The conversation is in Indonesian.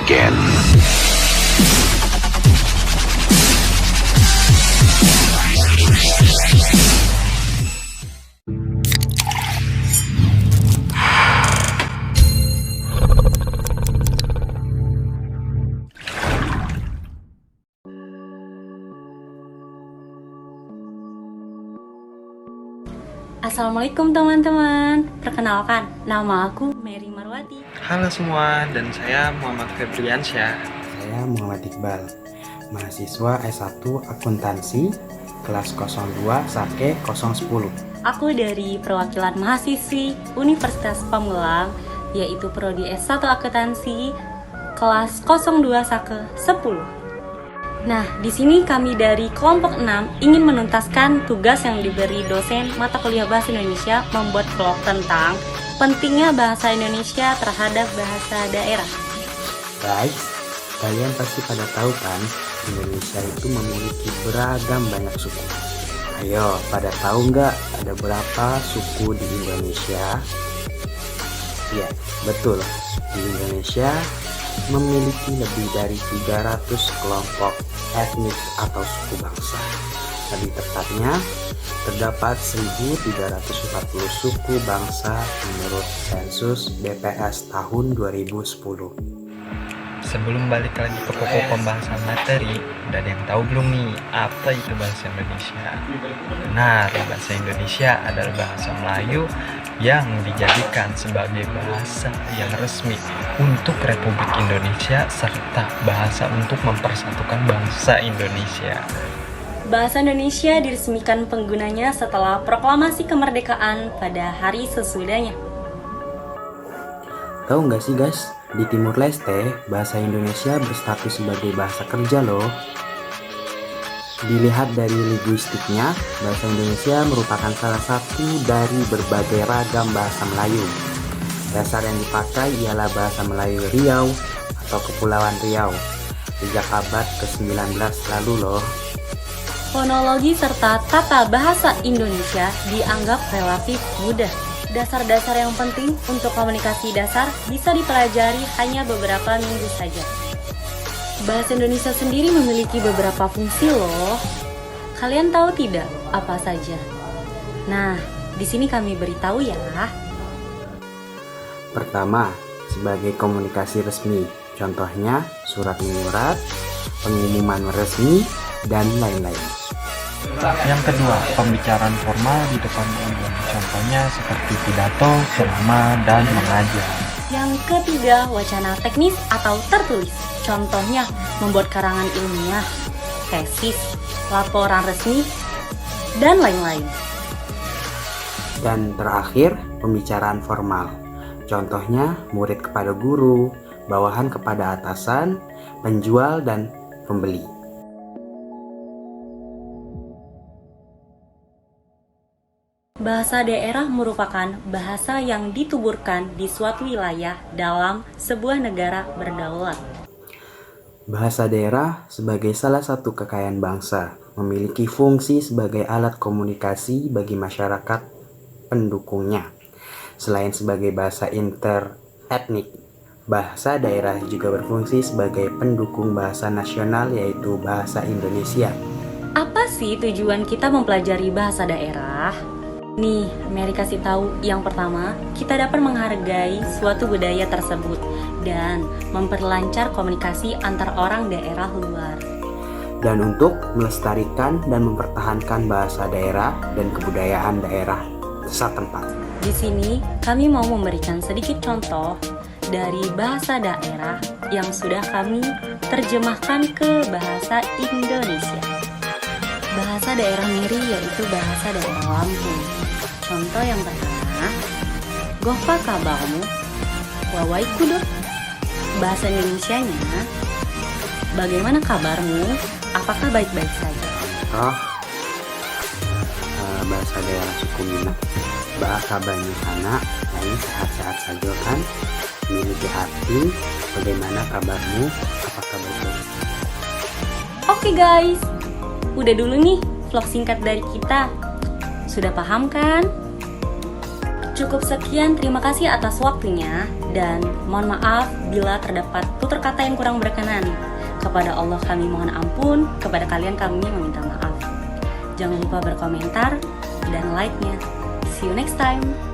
again. Assalamualaikum teman-teman. Perkenalkan, nama aku Mary Marwati. Halo semua, dan saya Muhammad Febriansyah. Saya Muhammad Iqbal, mahasiswa S1 Akuntansi, kelas 02 Sake 010. Aku dari perwakilan mahasiswi Universitas Pamulang, yaitu Prodi S1 Akuntansi, kelas 02 Sake 10. Nah, di sini kami dari kelompok 6 ingin menuntaskan tugas yang diberi dosen mata kuliah Bahasa Indonesia membuat vlog tentang pentingnya bahasa Indonesia terhadap bahasa daerah. Guys, kalian pasti pada tahu kan, Indonesia itu memiliki beragam banyak suku. Ayo, pada tahu nggak ada berapa suku di Indonesia? Ya, betul. Di Indonesia memiliki lebih dari 300 kelompok etnis atau suku bangsa. Lebih tepatnya, terdapat 1.340 suku bangsa menurut sensus BPS tahun 2010. Sebelum balik lagi ke pokok pembahasan materi, udah ada yang tahu belum nih apa itu bahasa Indonesia? Benar, bahasa Indonesia adalah bahasa Melayu yang dijadikan sebagai bahasa yang resmi untuk Republik Indonesia serta bahasa untuk mempersatukan bangsa Indonesia. Bahasa Indonesia diresmikan penggunanya setelah proklamasi kemerdekaan pada hari sesudahnya. Tahu nggak sih guys, di Timur Leste, bahasa Indonesia berstatus sebagai bahasa kerja loh. Dilihat dari linguistiknya, bahasa Indonesia merupakan salah satu dari berbagai ragam bahasa Melayu. Dasar yang dipakai ialah bahasa Melayu Riau atau Kepulauan Riau sejak abad ke-19 lalu loh. Fonologi serta tata bahasa Indonesia dianggap relatif mudah. Dasar-dasar yang penting untuk komunikasi dasar bisa dipelajari hanya beberapa minggu saja. Bahasa Indonesia sendiri memiliki beberapa fungsi loh. Kalian tahu tidak apa saja? Nah, di sini kami beritahu ya. Pertama, sebagai komunikasi resmi, contohnya surat menyurat, pengumuman resmi, dan lain-lain. Yang kedua, pembicaraan formal di depan umum, contohnya seperti pidato, ceramah, dan mengajar. Yang ketiga, wacana teknis atau tertulis, contohnya membuat karangan ilmiah, tesis, laporan resmi, dan lain-lain. Dan terakhir, pembicaraan formal, contohnya murid kepada guru, bawahan kepada atasan, penjual, dan pembeli. Bahasa daerah merupakan bahasa yang dituburkan di suatu wilayah dalam sebuah negara berdaulat. Bahasa daerah sebagai salah satu kekayaan bangsa memiliki fungsi sebagai alat komunikasi bagi masyarakat pendukungnya. Selain sebagai bahasa interetnik, bahasa daerah juga berfungsi sebagai pendukung bahasa nasional yaitu bahasa Indonesia. Apa sih tujuan kita mempelajari bahasa daerah? Nih, Mary kasih tahu. Yang pertama, kita dapat menghargai suatu budaya tersebut dan memperlancar komunikasi antar orang daerah luar. Dan untuk melestarikan dan mempertahankan bahasa daerah dan kebudayaan daerah setempat. Di sini, kami mau memberikan sedikit contoh dari bahasa daerah yang sudah kami terjemahkan ke bahasa Indonesia. Bahasa daerah Mary yaitu bahasa daerah Lampung. Contoh yang pertama, gopa kabarmu, wawai kudut. Bahasa Indonesianya, bagaimana kabarmu? Apakah baik-baik saja? Bahasa daerah suku Minang. Kabarnya sana, lain sehat-sehat saja kan? Memiliki hati, bagaimana kabarmu? Apakah baik-baik saja? Oke guys, udah dulu nih vlog singkat dari kita. Sudah paham kan? Cukup sekian, terima kasih atas waktunya, dan mohon maaf bila terdapat tutur kata yang kurang berkenan. Kepada Allah kami mohon ampun, kepada kalian kami meminta maaf. Jangan lupa berkomentar dan like-nya. See you next time.